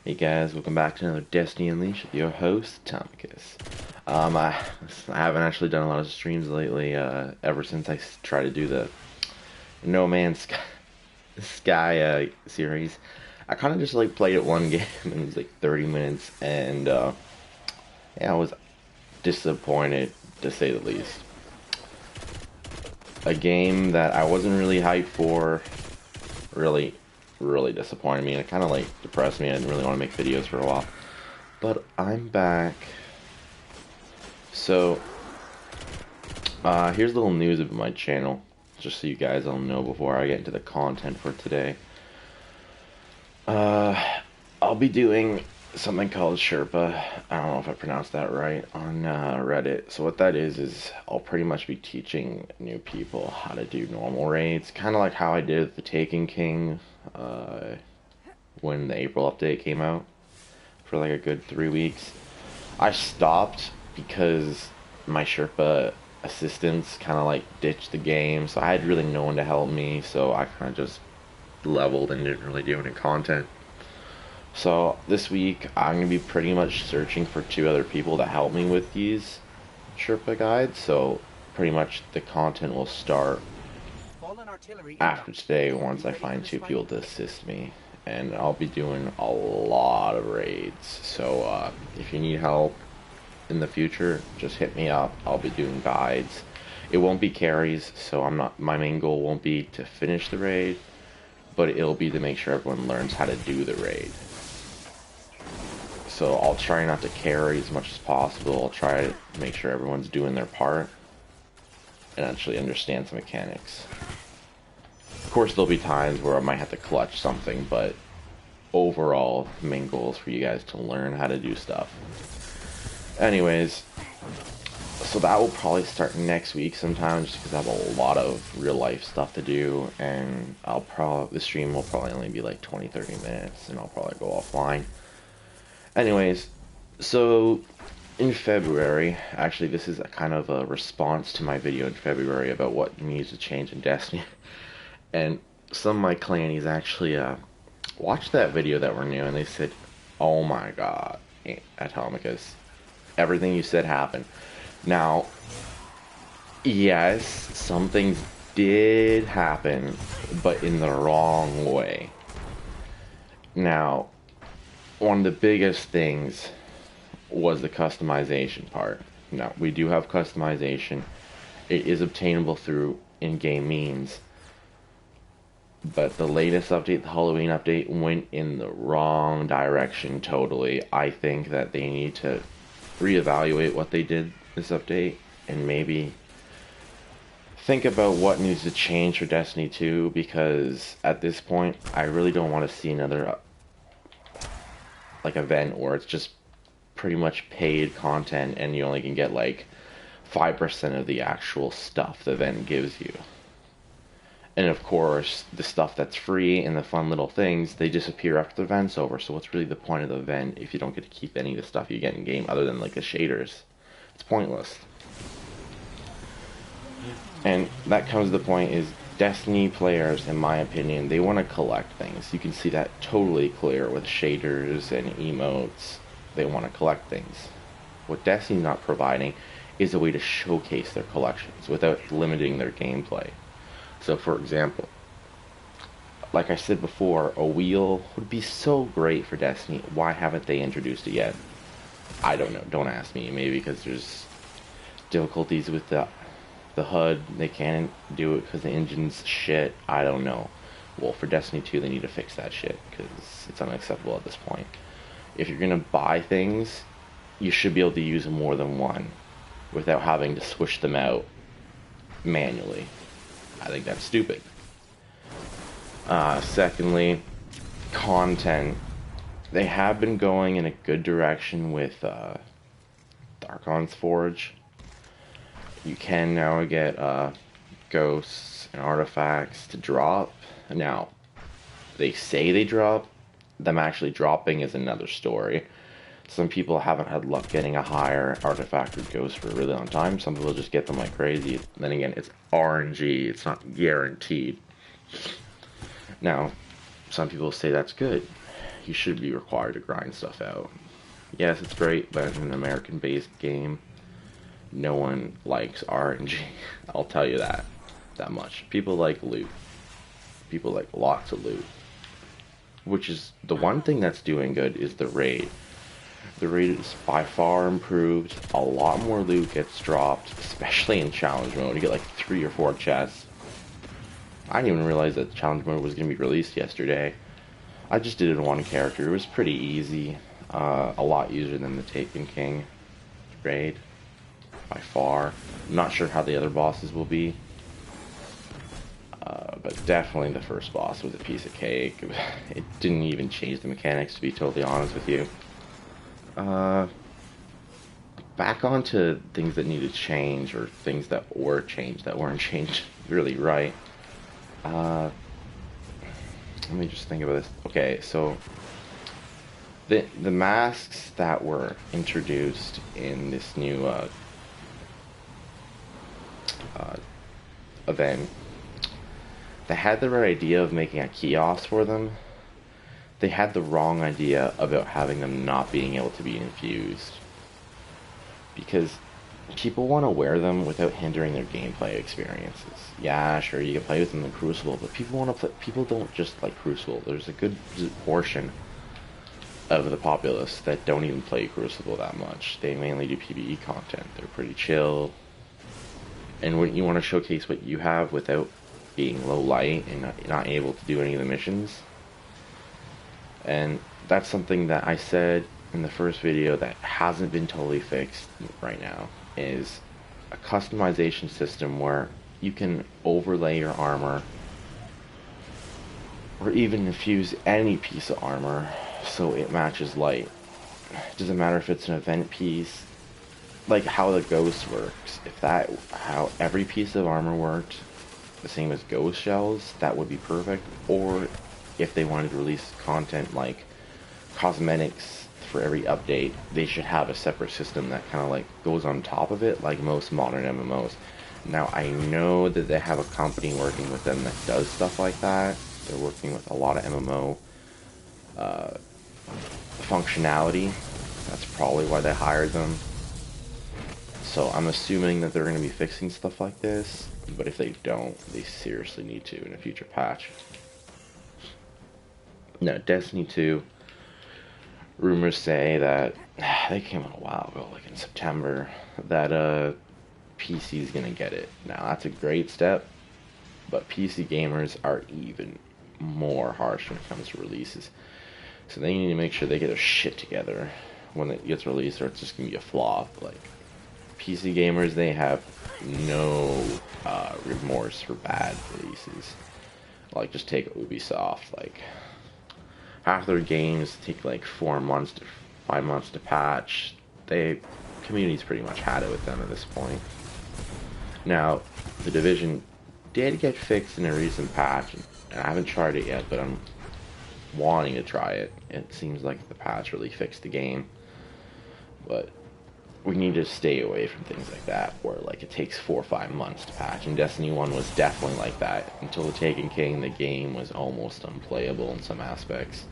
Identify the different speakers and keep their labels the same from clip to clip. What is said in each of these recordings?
Speaker 1: Hey guys, welcome back to another Destiny Unleashed with your host, Tomicus. I haven't actually done a lot of streams lately, ever since I tried to do the No Man's Sky, series. I kind of just like played it one game and it was like 30 minutes and yeah, I was disappointed to say the least. A game that I wasn't really hyped for really disappointed me and it kind of like depressed me. I didn't really want to make videos for a while. But I'm back. So, here's a little news about my channel, just so you guys all know before I get into the content for today. I'll be doing something called Sherpa. I don't know if I pronounced that right on Reddit. So what that is I'll pretty much be teaching new people how to do normal raids, kind of like how I did the Taken King when the April update came out for like a good 3 weeks. I stopped because my Sherpa assistants kind of like ditched the game, so I had really no one to help me, so I kind of just leveled and didn't really do any content. So this week I'm going to be pretty much searching for 2 other people to help me with these Sherpa guides, so pretty much the content will start after today once I find 2 people to assist me. And I'll be doing a lot of raids, so if you need help in the future, just hit me up. I'll be doing guides. It won't be carries, so my main goal won't be to finish the raid, but it'll be to make sure everyone learns how to do the raid. So I'll try not to carry as much as possible. I'll try to make sure everyone's doing their part and actually understands the mechanics. Of course, there'll be times where I might have to clutch something, but overall, the main goal is for you guys to learn how to do stuff. Anyways, so that will probably start next week sometime, just because I have a lot of real life stuff to do, and the stream will probably only be like 20-30 minutes, and I'll probably go offline. Anyways, so in February, actually this is a kind of a response to my video in February about what needs to change in Destiny. And some of my clannies actually watched that video that were new, and they said, "Oh my god, Atomicus, everything you said happened." Now, yes, some things did happen, but in the wrong way. Now, one of the biggest things was the customization part. Now, we do have customization. It is obtainable through in-game means. But the latest update, the Halloween update, went in the wrong direction totally. I think that they need to reevaluate what they did this update and maybe think about what needs to change for Destiny 2, because at this point I really don't want to see another like event where it's just pretty much paid content and you only can get like 5% of the actual stuff the event gives you. And of course, the stuff that's free and the fun little things, they disappear after the event's over. So what's really the point of the event if you don't get to keep any of the stuff you get in game other than like the shaders? It's pointless. And that comes to the point is Destiny players, in my opinion, they want to collect things. You can see that totally clear with shaders and emotes. They want to collect things. What Destiny's not providing is a way to showcase their collections without limiting their gameplay. So for example, like I said before, a wheel would be so great for Destiny. Why haven't they introduced it yet? I don't know. Don't ask me. Maybe because there's difficulties with the HUD. They can't do it because the engine's shit. I don't know. Well, for Destiny 2, they need to fix that shit because it's unacceptable at this point. If you're going to buy things, you should be able to use more than one without having to switch them out manually. I think that's stupid. Secondly, content. They have been going in a good direction with Darkon's Forge. You can now get ghosts and artifacts to drop. Now, they say they drop. Them actually dropping is another story. Some people haven't had luck getting a higher artifact or ghost for a really long time. Some people just get them like crazy. Then again, it's RNG. It's not guaranteed. Now, some people say that's good. you should be required to grind stuff out. Yes, it's great, but in an American-based game, no one likes RNG. I'll tell you that much. People like loot. People like lots of loot. Which is the one thing that's doing good is the raid. The raid is by far improved. A lot more loot gets dropped, especially in challenge mode. You get like 3 or 4 chests. I didn't even realize that challenge mode was going to be released yesterday. I just did it in one character. It was pretty easy. A lot easier than the Taken King raid. By far. I'm not sure how the other bosses will be. But definitely the first boss was a piece of cake. It didn't even change the mechanics, to be totally honest with you. Back onto things that need to change, or things that were changed that weren't changed really right. Let me just think about this. Okay, so the masks that were introduced in this new event, they had the right idea of making a kiosk for them. They had the wrong idea about having them not being able to be infused. Because people want to wear them without hindering their gameplay experiences. Yeah, sure, you can play with them in Crucible, but people want to play. People don't just like Crucible. There's a good portion of the populace that don't even play Crucible that much. They mainly do PvE content. They're pretty chill. And when you want to showcase what you have without being low light and not able to do any of the missions. And that's something that I said in the first video that hasn't been totally fixed right now, is a customization system where you can overlay your armor or even infuse any piece of armor so it matches light. It doesn't matter if it's an event piece, like how the ghost works. If that, how every piece of armor worked the same as ghost shells, that would be perfect. Or if they wanted to release content like cosmetics for every update, they should have a separate system that kind of like goes on top of it, like most modern MMOs. Now I know that they have a company working with them that does stuff like that. They're working with a lot of MMO functionality. That's probably why they hired them. So I'm assuming that they're going to be fixing stuff like this, but if they don't, they seriously need to in a future patch. Now, Destiny 2, rumors say that, they came out a while ago, like in September, that PC is going to get it. Now, that's a great step, but PC gamers are even more harsh when it comes to releases. So they need to make sure they get their shit together when it gets released, or it's just going to be a flop. Like, PC gamers, they have no remorse for bad releases. Like, just take Ubisoft. Like, half their games take like 4 months to 5 months to patch. Community's pretty much had it with them at this point. Now, The Division did get fixed in a recent patch, and I haven't tried it yet, but I'm wanting to try it. It seems like the patch really fixed the game, but we need to stay away from things like that, where like it takes 4 or 5 months to patch. And Destiny 1 was definitely like that. Until the Taken King, the game was almost unplayable in some aspects.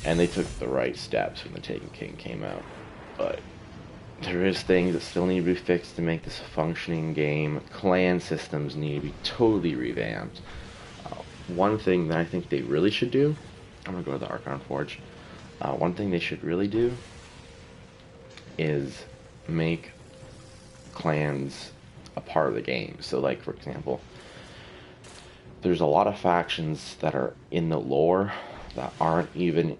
Speaker 1: And they took the right steps when the Taken King came out. But there is things that still need to be fixed to make this a functioning game. Clan systems need to be totally revamped. One thing that I think they really should do, I'm gonna go to the Archon Forge. One thing they should really do is make clans a part of the game. So like, for example, there's a lot of factions that are in the lore that aren't even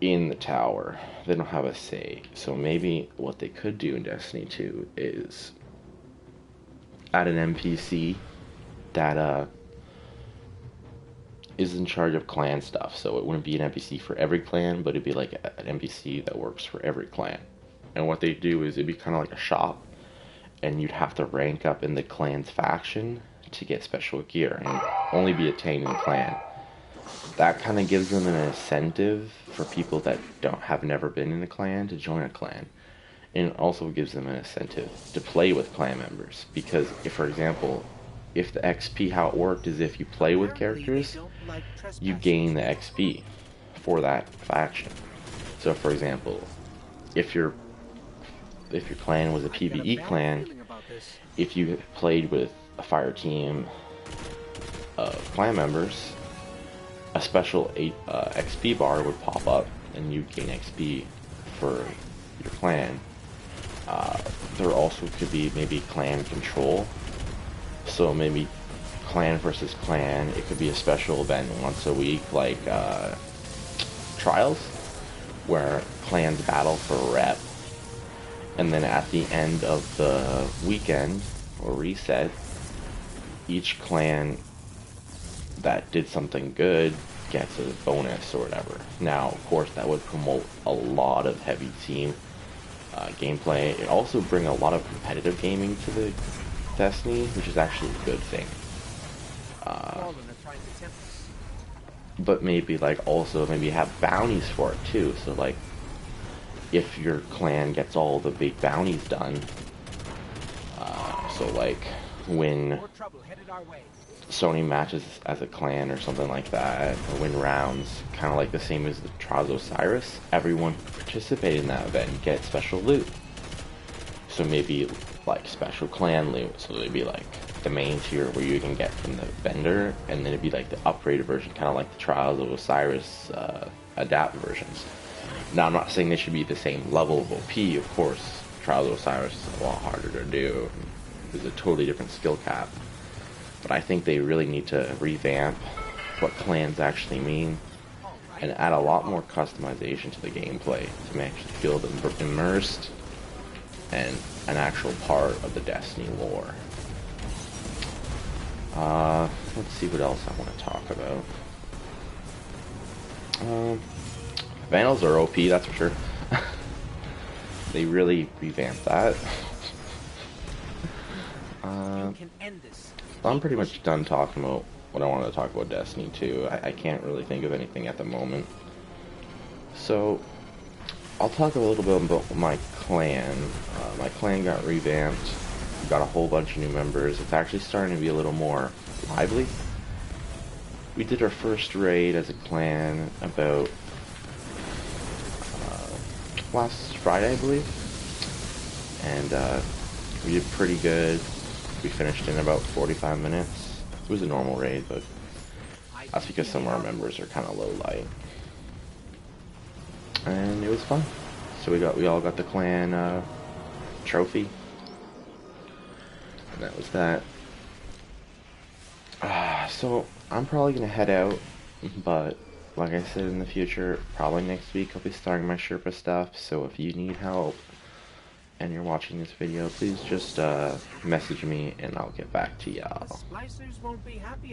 Speaker 1: in the tower. They don't have a say. So maybe what they could do in Destiny 2 is add an NPC that is in charge of clan stuff. So it wouldn't be an NPC for every clan, but it'd be like an NPC that works for every clan. And what they do is it'd be kind of like a shop, and you'd have to rank up in the clan's faction to get special gear, and only be attained in clan. That kind of gives them an incentive for people that have never been in a clan to join a clan. And it also gives them an incentive to play with clan members. Because, if, for example, if the XP, how it worked is if you play with characters, you gain the XP for that faction. So, for example, if your clan was a PvE clan, if you played with a fire team of clan members, a special XP bar would pop up, and you'd gain XP for your clan. There also could be maybe clan control. So maybe clan versus clan, it could be a special event once a week, like trials, where clans battle for a rep. And then at the end of the weekend, or reset, each clan that did something good gets a bonus or whatever. Now, of course, that would promote a lot of heavy team gameplay. It also brings a lot of competitive gaming to the Destiny, which is actually a good thing. But maybe like also maybe have bounties for it too. So like, if your clan gets all the big bounties done, so like when Sony matches as a clan or something like that, or win rounds, kind of like the same as the Trials of Osiris, everyone participating in that event get special loot. So maybe like special clan loot, so it'd be like the main tier where you can get from the vendor, and then it'd be like the upgraded version, kind of like the Trials of Osiris adapt versions. Now I'm not saying they should be the same level of OP, of course. Trials of Osiris is a lot harder to do. There's a totally different skill cap. But I think they really need to revamp what clans actually mean and add a lot more customization to the gameplay to make you feel immersed and an actual part of the Destiny lore. Let's see what else I want to talk about. Vandals are OP, that's for sure. They really revamped that. I'm pretty much done talking about what I wanted to talk about Destiny 2. I can't really think of anything at the moment. So, I'll talk a little bit about my clan. My clan got revamped. We got a whole bunch of new members. It's actually starting to be a little more lively. We did our first raid as a clan about last Friday, I believe. And we did pretty good. We finished in about 45 minutes. It was a normal raid, but that's because some of our members are kind of low light. And it was fun. So we all got the clan trophy. And that was that. So I'm probably gonna head out, but like I said, in the future, probably next week, I'll be starting my Sherpa stuff. So if you need help and you're watching this video, please just message me and I'll get back to y'all.